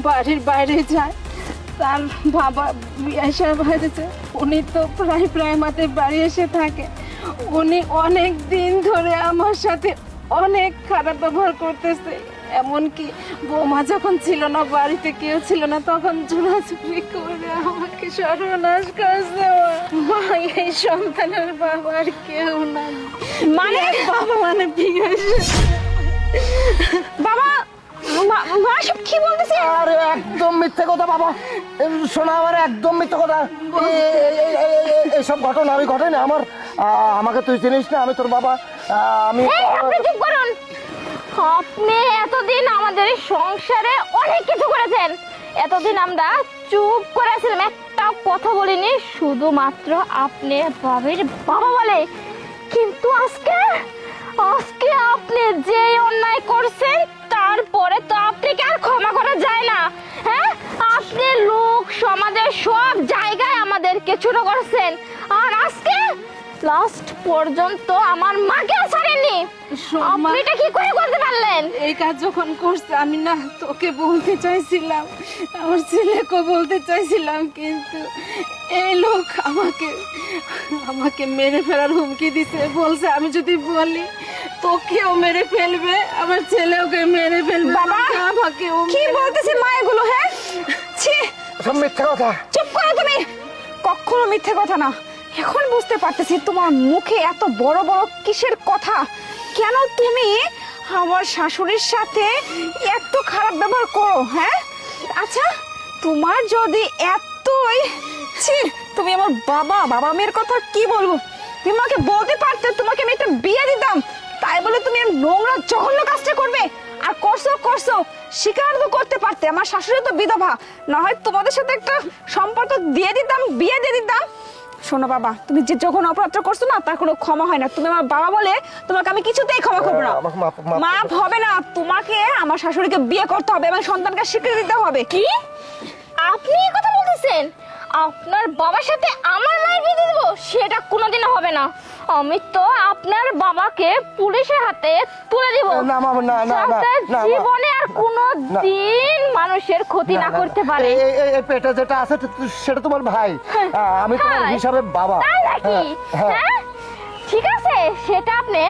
বাড়ির বাইরে যায়। তার বাবা এসে হয়েছে, উনি তো প্রায় আমাদের বাড়ি এসে থাকে। উনি অনেক দিন ধরে আমার সাথে অনেক খারাপ ব্যবহার করতেছে। এমনকি বৌমা যখন ছিল না, বাড়িতে কেউ ছিল না, তখন চুরাচুরি করে আমাকে সর্বনাশ করছে। মা, এই সন্তানের বাবা আর কেউ না। মানে বাবা মানে বিকাশ। বাবা, মা সব কি বলতেছে? আরে একদম মিথ্যে কথা বাবা, শোনা আমার একদম মিথ্যে কথা। এইসব ঘটনা আমি ঘটেনি আমার। আমাকে তুই চিনিস না, আমি তোর বাবা। আমি আপনি চুপ করুন। আপনি এতদিন আমাদের এই সংসারে অনেক কিছু করেছেন। এতদিন আমরা চুপ করে আছিলাম, একটা কথা বলিনি, শুধুমাত্র আপনি বাবির বাবা বলে। কিন্তু আজকে আপনি যে অন্যায় করছেন, তারপরে তো আপনাকে আর ক্ষমা করা যায় না। হ্যাঁ, আপনি লোক সমাজের সব জায়গায় আমাদেরকে ছোট করছেন, আর আজকে লাস্ট পর্যন্ত আমার মাকে ছাড়েননি। আপনি এটা কি করে করতে পারলেন? এই কাজ যখন করছে, আমি না তোকে বলতে চাইছিলাম, আমার ছেলেকে বলতে চাইছিলাম, কিন্তু এই লোক আমাকে মেরে ফেলার হুমকি দিছে। বলছে আমি যদি বলি তোকেও মেরে ফেলবে, আমার ছেলেওকে মেরে ফেলবে। বাবা, আমাকে কি বলতেছে মা এগুলো? হ্যাঁ, ছি, সব মিথ্যে কথা। চুপ করো তুমি। কখনো মিথ্যে কথা না। এখন বুঝতে পারতেছি তোমার মুখে এত বড় বড় কিসের কথা। কেন তুমি আমার শাশুড়ির সাথে এত খারাপ ব্যবহার করো? হ্যাঁ, আচ্ছা, তোমার যদি এতই ছি, তুমি আমার বাবা মেয়ের কথা কি বলবো? তুমি আমাকে বলতে পারতে তোমাকে আমি একটা বিয়ে দিতাম, তাই বলে তুমি এই নোংরা জঘন্য কাজটা করবে? আর করছো স্বীকার তো করতে পারতে, আমার শাশুড়ি তো বিধবা, না হয় তোমাদের সাথে একটা সম্পর্ক দিয়ে দিতাম, বিয়ে দিয়ে দিতাম। শোনো বাবা, তুমি যে যখন অপরাধটা করছো না, তার কোনো ক্ষমা হয় না। তুমি আমার বাবা বলে তোমাকে আমি কিছুতেই ক্ষমা করবো না। আমাকে মাফ মাফ হবে না, তোমাকে আমার শাশুড়িকে বিয়ে করতে হবে এবং সন্তানকে স্বীকৃতি দিতে হবে। কি আপনি এই কথা বলতেছেন? আপনার বাবার সাথে আমার মায়ের বিয়ে দেবো? সেটা কোনোদিনও হবে না। আমি তো আপনার বাবাকে পুলিশের হাতে তুলে দিব। না মামা, না না না না, জীবনে আর কোনো দিন মানুষের ক্ষতি না করতে পারে। এই পেটে যেটা আছে সেটা তোমার ভাই, আমি তোমার হিসাবে বাবা। তাই নাকি? হ্যাঁ, ঠিক আছে, সেটা আপনি